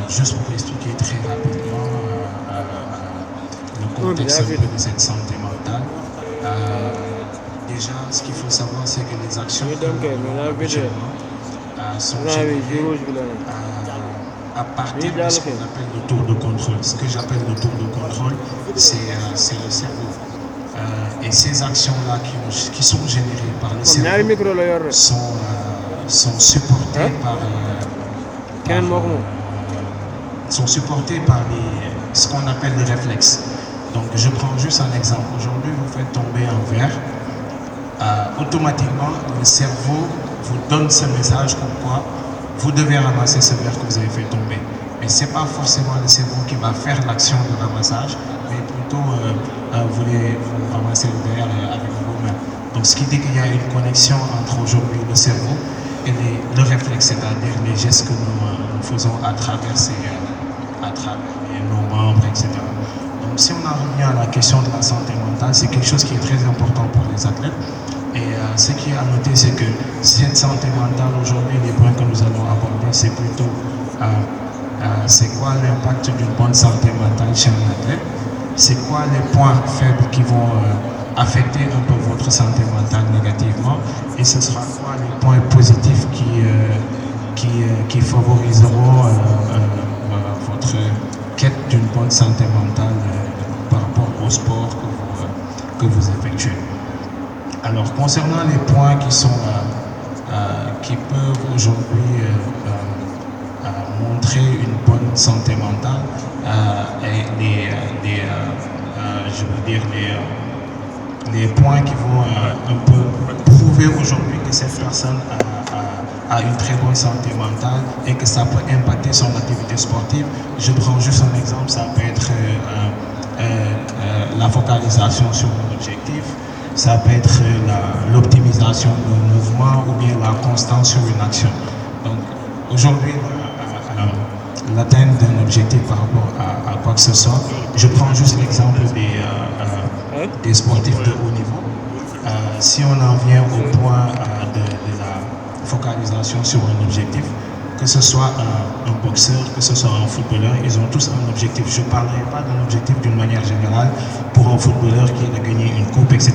Juste pour expliquer très rapidement le contexte un peu de cette santé mentale. Déjà, ce qu'il faut savoir, c'est que les actions que nous menons habituellement sont générées à partir de ce qu'on appelle le tour de contrôle. Ce que j'appelle le tour de contrôle, c'est le cerveau. Et ces actions-là qui sont générées par le cerveau sont supportées par ce qu'on appelle les réflexes. Donc je prends juste un exemple. Aujourd'hui, vous faites tomber un verre. Automatiquement, le cerveau vous donne ce message comme quoi vous devez ramasser ce verre que vous avez fait tomber. Mais ce n'est pas forcément le cerveau qui va faire l'action de ramassage, mais plutôt vous ramassez le verre avec vos mains. Donc ce qui dit qu'il y a une connexion entre aujourd'hui le cerveau et le réflexe, c'est-à-dire les gestes que nous faisons à travers nos membres, etc. Donc si on en revient à la question de la santé mentale, c'est quelque chose qui est très important pour les athlètes. Et ce qui est à noter, c'est que cette santé mentale, aujourd'hui, les points que nous allons aborder, c'est plutôt c'est quoi l'impact d'une bonne santé mentale chez un athlète, c'est quoi les points faibles qui vont affecter un peu votre santé mentale négativement, et ce sera quoi les points positifs qui favoriseront votre quête d'une bonne santé mentale par rapport au sport que vous effectuez. Alors, concernant les points qui peuvent aujourd'hui montrer une bonne santé mentale, les points qui vont un peu prouver aujourd'hui que cette personne a une très bonne santé mentale et que ça peut impacter son activité sportive. Je prends juste un exemple, ça peut être la focalisation sur un objectif, ça peut être l'optimisation d'un mouvement ou bien la constance sur une action. Donc aujourd'hui, l'atteinte d'un objectif par rapport à quoi que ce soit, je prends juste l'exemple des sportifs de haut niveau. Si on en vient au point de la focalisation sur un objectif, que ce soit un boxeur, que ce soit un footballeur, ils ont tous un objectif. Je ne parlerai pas d'un objectif d'une manière générale pour un footballeur qui est de gagner une coupe, etc.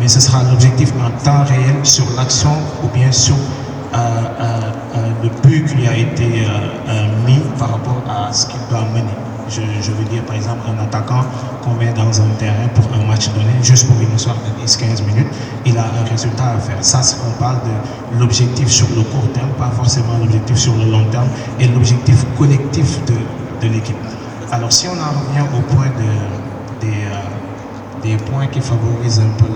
Mais ce sera l'objectif en temps réel sur l'action ou bien sur le but qui a été mis par rapport à ce qu'il doit mener. Je veux dire, par exemple, un attaquant qu'on met dans un terrain pour un match donné, juste pour une histoire de 10-15 minutes, il a un résultat à faire. Ça, on parle de l'objectif sur le court terme, pas forcément l'objectif sur le long terme, et l'objectif collectif de l'équipe. Alors, si on en revient au point des points qui favorisent un peu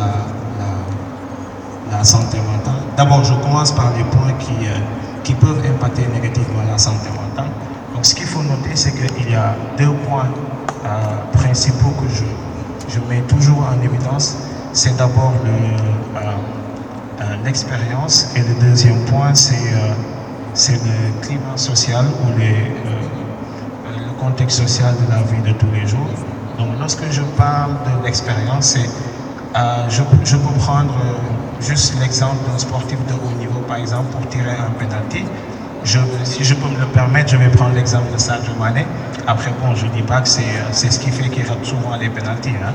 la santé mentale, d'abord, je commence par les points qui peuvent impacter négativement la santé mentale. Donc, ce qu'il faut noter, c'est qu'il y a deux points principaux que je mets toujours en évidence. C'est d'abord l'expérience, et le deuxième point, c'est le climat social ou le contexte social de la vie de tous les jours. Donc, lorsque je parle de l'expérience, je peux prendre juste l'exemple d'un sportif de haut niveau, par exemple, pour tirer un penalty. Si je peux me le permettre, je vais prendre l'exemple de Sadio Mané. Après, bon, je ne dis pas que c'est ce qui fait qu'il rate souvent les penaltys, hein.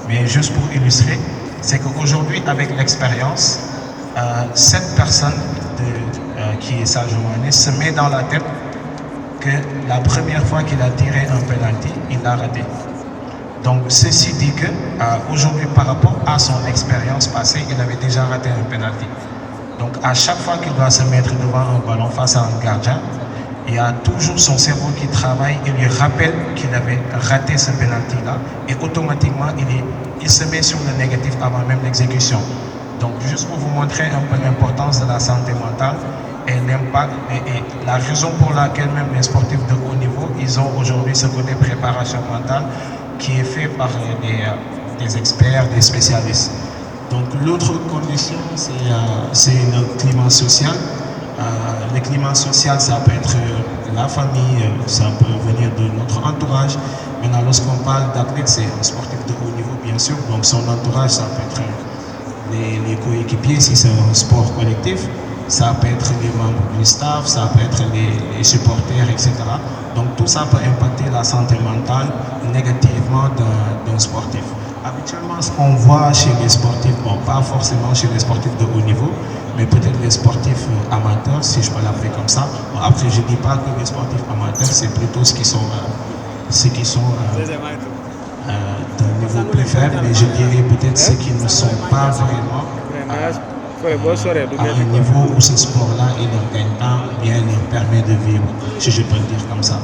Mais juste pour illustrer, c'est qu'aujourd'hui, avec l'expérience, cette personne qui est Sadio Mané se met dans la tête que la première fois qu'il a tiré un penalty, il l'a raté. Donc, ceci dit que aujourd'hui, par rapport à son expérience passée, il avait déjà raté un penalty. Donc, à chaque fois qu'il doit se mettre devant un ballon face à un gardien, il y a toujours son cerveau qui travaille et lui rappelle qu'il avait raté ce penalty-là, et automatiquement, il se met sur le négatif avant même l'exécution. Donc, juste pour vous montrer un peu l'importance de la santé mentale et l'impact et la raison pour laquelle même les sportifs de haut niveau, ils ont aujourd'hui ce côté préparation mentale qui est fait par des experts, des spécialistes. Donc l'autre condition, c'est le climat social. Le climat social, ça peut être la famille, ça peut venir de notre entourage. Maintenant, lorsqu'on parle d'athlète, c'est un sportif de haut niveau, bien sûr. Donc son entourage, ça peut être les coéquipiers, si c'est un sport collectif. Ça peut être les membres du staff, ça peut être les supporters, etc. Donc tout ça peut impacter la santé mentale négativement d'un sportif. Habituellement, ce qu'on voit chez les sportifs, bon, pas forcément chez les sportifs de haut niveau, mais peut-être les sportifs amateurs, si je peux l'appeler comme ça. Bon, après, je ne dis pas que les sportifs amateurs, c'est plutôt ceux qui sont d'un niveau plus faible, mais je dirais peut-être ceux qui ne sont pas vraiment à un niveau où ce sport-là, il leur gagne pas, ou bien leur permet de vivre, si je peux le dire comme ça.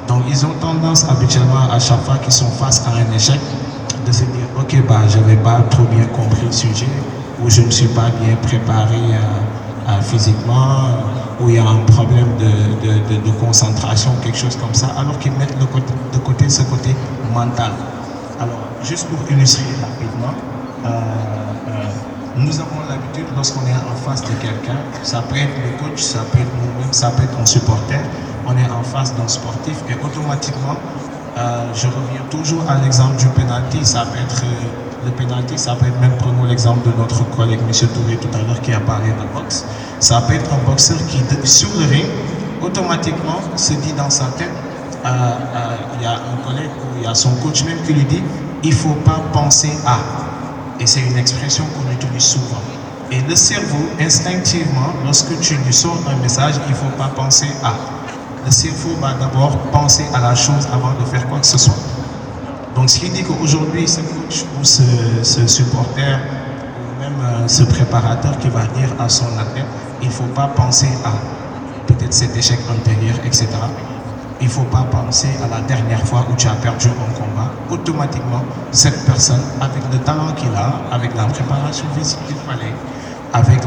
Donc, ils ont tendance habituellement, à chaque fois qu'ils sont face à un échec, de se dire, ok, bah, je n'avais pas trop bien compris le sujet, ou je ne me suis pas bien préparé physiquement, ou il y a un problème de concentration, quelque chose comme ça, alors qu'ils mettent de côté ce côté mental. Alors, juste pour illustrer rapidement, nous avons l'habitude, lorsqu'on est en face de quelqu'un, ça peut être le coach, ça peut être nous-mêmes, ça peut être un supporter, on est en face d'un sportif et automatiquement, je reviens toujours à l'exemple du penalty, ça peut être le penalty, ça peut être même, prenons l'exemple de notre collègue M. Touré tout à l'heure qui a parlé de boxe, ça peut être un boxeur qui, sur le ring, automatiquement se dit dans sa tête, il y a un collègue ou il y a son coach même qui lui dit, il ne faut pas penser à. Et c'est une expression qu'on utilise souvent. Et le cerveau, instinctivement, lorsque tu lui sors un message, il ne faut pas penser à. Le cerveau va d'abord penser à la chose avant de faire quoi que ce soit. Donc ce qui dit qu'aujourd'hui, ce coach ou ce supporter, ou même ce préparateur qui va dire à son athlète, il ne faut pas penser à peut-être cet échec antérieur, etc. Il ne faut pas penser à la dernière fois où tu as perdu un combat. Automatiquement, cette personne, avec le talent qu'il a, avec la préparation physique qu'il fallait, avec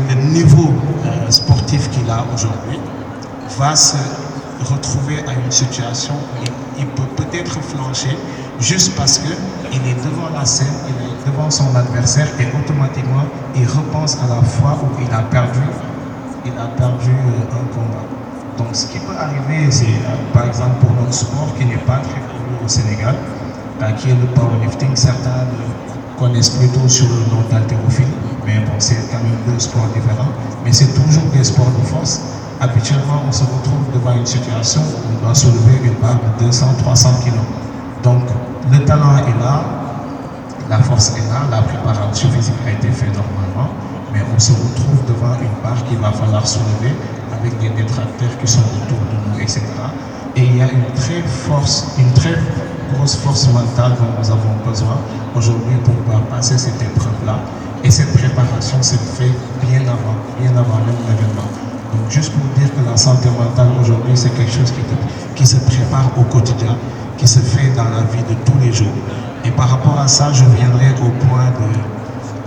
le niveau sportif qu'il a aujourd'hui, va se retrouver à une situation où il peut peut-être flancher juste parce qu'il est devant la scène, il est devant son adversaire et automatiquement, il repense à la fois où il a perdu un combat. Donc ce qui peut arriver, c'est par exemple pour notre sport qui n'est pas très connu au Sénégal, qui est le powerlifting, certains le connaissent plutôt sur le nom d'haltérophilie, mais bon, c'est quand même deux sports différents, mais c'est toujours des sports de force. Habituellement, on se retrouve devant une situation où on doit soulever une barre de 200-300 kg. Donc le talent est là, la force est là, la préparation physique a été faite normalement, mais on se retrouve devant une barre qu'il va falloir soulever avec des détracteurs qui sont autour de nous, etc. Et il y a une très grosse force mentale dont nous avons besoin aujourd'hui pour pouvoir passer cette épreuve-là. Et cette préparation s'est faite bien avant même l'événement. Donc juste pour dire que la santé mentale aujourd'hui, c'est quelque chose qui se prépare au quotidien, qui se fait dans la vie de tous les jours. Et par rapport à ça, je viendrai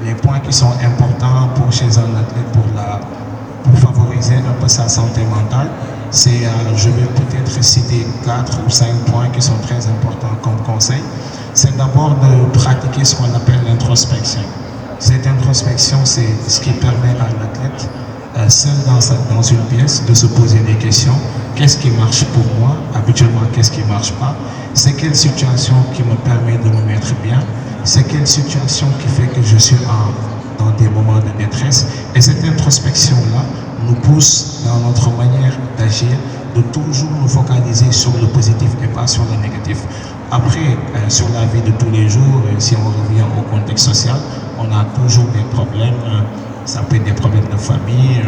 les points qui sont importants pour chez un athlète pour favoriser un peu sa santé mentale. Je vais peut-être citer 4 ou 5 points qui sont très importants comme conseil. C'est d'abord de pratiquer ce qu'on appelle l'introspection. Cette introspection, c'est ce qui permet à l'athlète, seul dans une pièce, de se poser des questions. Qu'est-ce qui marche pour moi? Habituellement, qu'est-ce qui ne marche pas? C'est quelle situation qui me permet de me mettre bien? C'est quelle situation qui fait que je suis dans des moments de détresse? Et cette introspection-là nous pousse dans notre manière d'agir, de toujours nous focaliser sur le positif et pas sur le négatif. Après, sur la vie de tous les jours, si on revient au contexte social, on a toujours des problèmes. Ça peut être des problèmes de famille,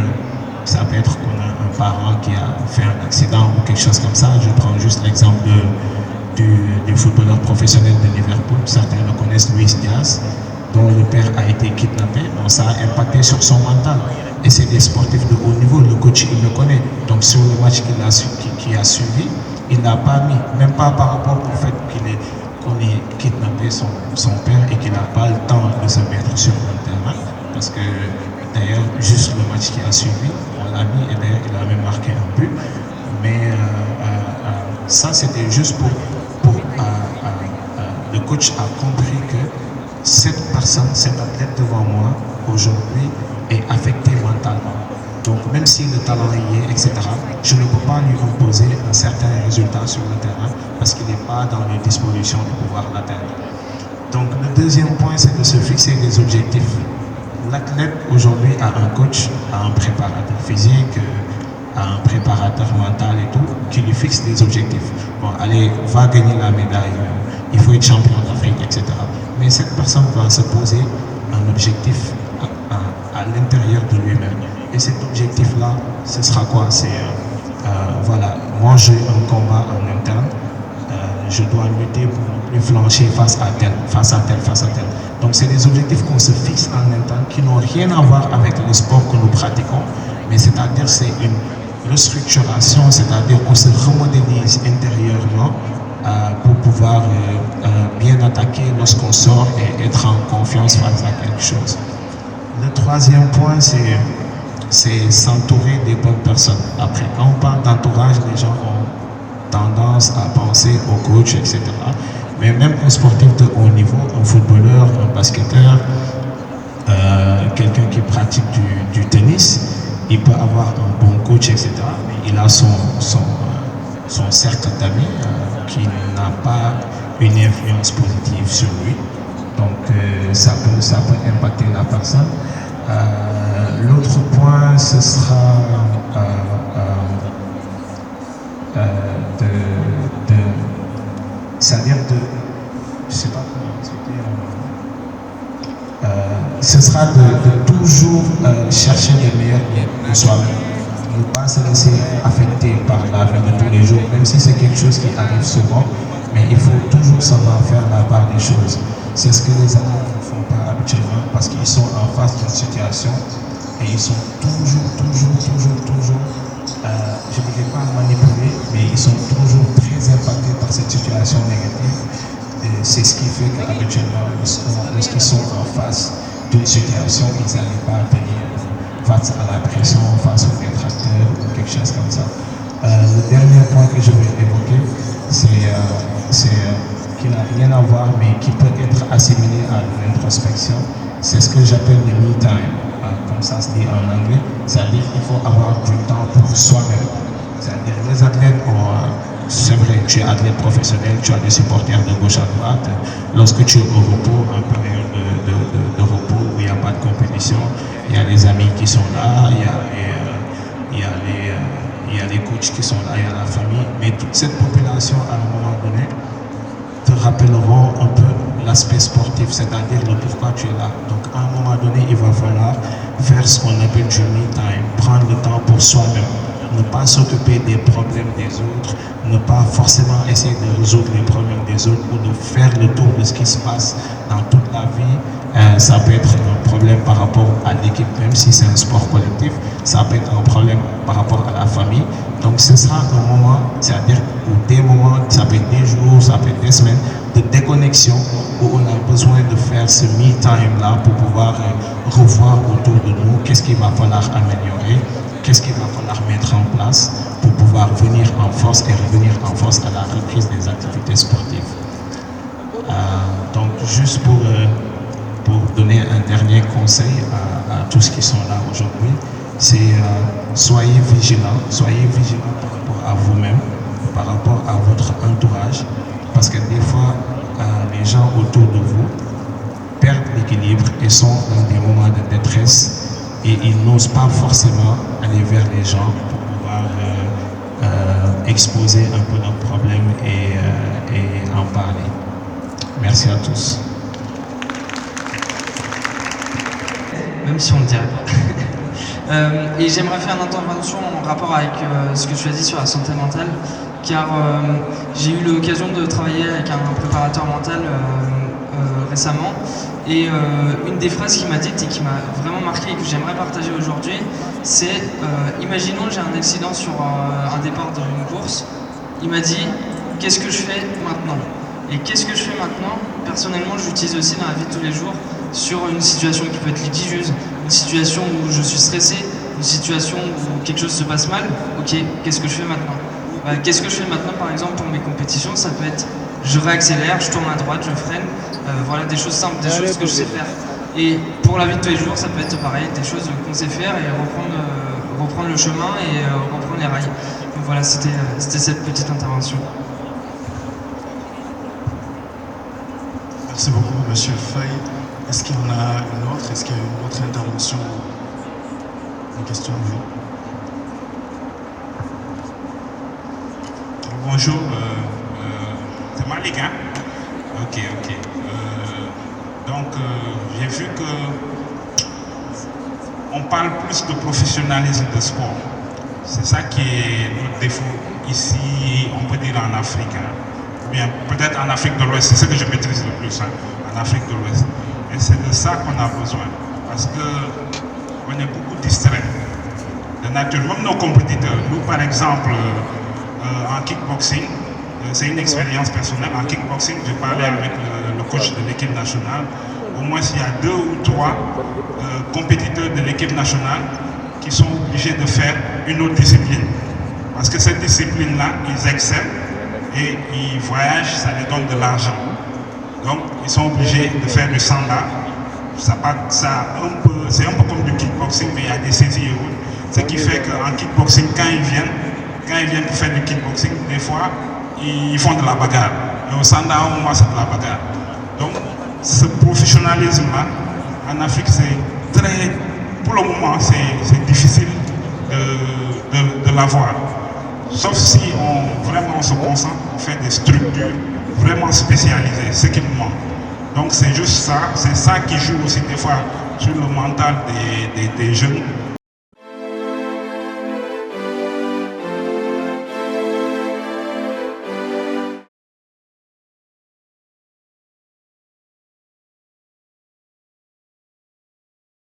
ça peut être qu'on a un parent qui a fait un accident ou quelque chose comme ça. Je prends juste l'exemple du footballeur professionnel de Liverpool, certains le connaissent, Luis Diaz, dont le père a été kidnappé. Donc ça a impacté sur son mental. Et c'est des sportifs de haut niveau, le coach il le connaît. Donc sur le match qu'il a suivi, il n'a pas mis, même pas par rapport au fait qu'on ait kidnappé son père et qu'il n'a pas le temps de se mettre sur le terrain. Parce que d'ailleurs, juste le match qui a suivi, on l'a mis et d'ailleurs il a même marqué un but. Mais ça c'était juste pour le coach a compris que cette personne, cet athlète devant moi aujourd'hui est affecté mentalement. Donc même si le talent y est, etc., je ne peux pas lui imposer un certain résultat sur le terrain parce qu'il n'est pas dans les dispositions de pouvoir l'atteindre. Donc le deuxième point, c'est de se fixer des objectifs. L'athlète aujourd'hui a un coach, a un préparateur physique, à un préparateur mental et tout, qui lui fixe des objectifs. Bon, allez, va gagner la médaille, il faut être champion d'Afrique, etc. Mais cette personne va se poser un objectif à l'intérieur de lui-même. Et cet objectif-là, ce sera quoi? C'est, voilà, moi j'ai un combat en interne, je dois lutter pour ne plus flancher face à tel, face à tel, face à tel. Donc c'est des objectifs qu'on se fixe en interne qui n'ont rien à voir avec le sport que nous pratiquons, mais c'est-à-dire c'est une restructuration, c'est-à-dire qu'on se remodélise intérieurement pour pouvoir bien attaquer lorsqu'on sort et être en confiance face à quelque chose. Le troisième point, c'est s'entourer des bonnes personnes. Après, quand on parle d'entourage, les gens ont tendance à penser au coach, etc. Mais même un sportif de haut niveau, un footballeur, un basketteur, quelqu'un qui pratique du tennis, il peut avoir un bon coach, etc. Mais il a son cercle d'amis qui n'a pas une influence positive sur lui. Donc ça peut impacter la personne. L'autre point, ce sera c'est-à-dire je sais pas comment expliquer, ce sera de toujours chercher le meilleur de soi-même, ne pas se laisser affecter par la vie de tous les jours, même si c'est quelque chose qui arrive souvent, mais il faut toujours savoir faire la part des choses. C'est ce que les athlètes ne font pas habituellement parce qu'ils sont en face d'une situation et ils sont toujours, je ne dirais pas manipulés, mais ils sont toujours très impactés par cette situation négative. C'est ce qui fait qu'habituellement, lorsqu'ils sont en face d'une situation, ils n'arrivent pas à tenir face à la pression, face aux détracteurs ou quelque chose comme ça. Le dernier point que je vais évoquer, c'est qui n'a rien à voir, mais qui peut être assimilé à l'introspection. C'est ce que j'appelle le me time, comme ça se dit en anglais. C'est-à-dire qu'il faut avoir du temps pour soi-même. C'est-à-dire les athlètes ont, c'est vrai, tu es athlète professionnel, tu as des supporters de gauche à droite. Lorsque tu es au repos, en période de repos où il n'y a pas de compétition, il y a les amis qui sont là, il y a les coachs qui sont là, il y a la famille. Mais toute cette population, à un moment donné, te rappelleront un peu l'aspect sportif, c'est-à-dire le pourquoi tu es là. Donc à un moment donné, il va falloir faire ce qu'on appelle du me time, prendre le temps pour soi-même, ne pas s'occuper des problèmes des autres, ne pas forcément essayer de résoudre les problèmes des autres ou de faire le tour de ce qui se passe dans toute la vie. Ça peut être un problème par rapport à l'équipe, même si c'est un sport collectif, ça peut être un problème par rapport à la famille. Donc ce sera un moment, c'est-à-dire des moments, ça peut être des jours, ça peut être des semaines de déconnexion où on a besoin de faire ce me time là pour pouvoir revoir autour de nous qu'est-ce qu'il va falloir améliorer, qu'est-ce qu'il va falloir mettre en place pour pouvoir venir en force et revenir en force à la reprise des activités sportives. Donc juste pour donner un dernier conseil à tous qui sont là aujourd'hui, c'est soyez vigilants par rapport à vous-même, par rapport à votre entourage, parce que des fois, les gens autour de vous perdent l'équilibre et sont dans des moments de détresse et ils n'osent pas forcément aller vers les gens pour pouvoir exposer un peu leurs problèmes et en parler. Merci à tous. Même si on ne le dirait pas. Et j'aimerais faire une intervention en rapport avec ce que tu as dit sur la santé mentale, car j'ai eu l'occasion de travailler avec un préparateur mental récemment, et une des phrases qu'il m'a dites et qui m'a vraiment marqué et que j'aimerais partager aujourd'hui, c'est imaginons j'ai un accident sur un départ d'une course, il m'a dit qu'est-ce que je fais maintenant? Et qu'est-ce que je fais maintenant? Personnellement, je l'utilise aussi dans la vie de tous les jours sur une situation qui peut être litigieuse, une situation où je suis stressé, une situation où quelque chose se passe mal. Ok, qu'est-ce que je fais maintenant? Qu'est-ce que je fais maintenant, par exemple, pour mes compétitions? Ça peut être, je réaccélère, je tourne à droite, je freine. Voilà, des choses simples, des choses que je sais faire. Et pour la vie de tous les jours, ça peut être pareil, des choses qu'on sait faire et reprendre le chemin et reprendre les rails. Donc voilà, c'était cette petite intervention. Merci beaucoup, Monsieur Feuille. Est-ce qu'il y en a une autre? Est-ce qu'il y a une autre intervention? Une question, oui. bonjour, c'est Malik, hein? Ok. Donc, j'ai vu que on parle plus de professionnalisme de sport. C'est ça qui est notre défaut ici, on peut dire en Afrique. Hein. Ou bien peut-être en Afrique de l'Ouest, c'est ce que je maîtrise le plus, hein, en Afrique de l'Ouest. Et c'est de ça qu'on a besoin. Parce qu'on est beaucoup distrait de nature. Même nos compétiteurs, nous par exemple, en kickboxing, c'est une expérience personnelle. En kickboxing, j'ai parlé avec le coach de l'équipe nationale. Au moins, il y a 2 ou 3 compétiteurs de l'équipe nationale qui sont obligés de faire une autre discipline. Parce que cette discipline-là, ils excellent et ils voyagent, ça les donne de l'argent. Donc, ils sont obligés de faire du sanda. C'est un peu comme du kickboxing, mais il y a des saisies et autres. Ce qui fait qu'en kickboxing, quand ils viennent pour faire du kickboxing, des fois, ils font de la bagarre. Et au sanda, au moins, c'est de la bagarre. Donc, ce professionnalisme-là, en Afrique, c'est très... Pour le moment, c'est difficile de l'avoir. Sauf si on se concentre pour faire des structures vraiment spécialisées, ce qui nous manque. Donc c'est juste ça, c'est ça qui joue aussi des fois sur le mental des jeunes.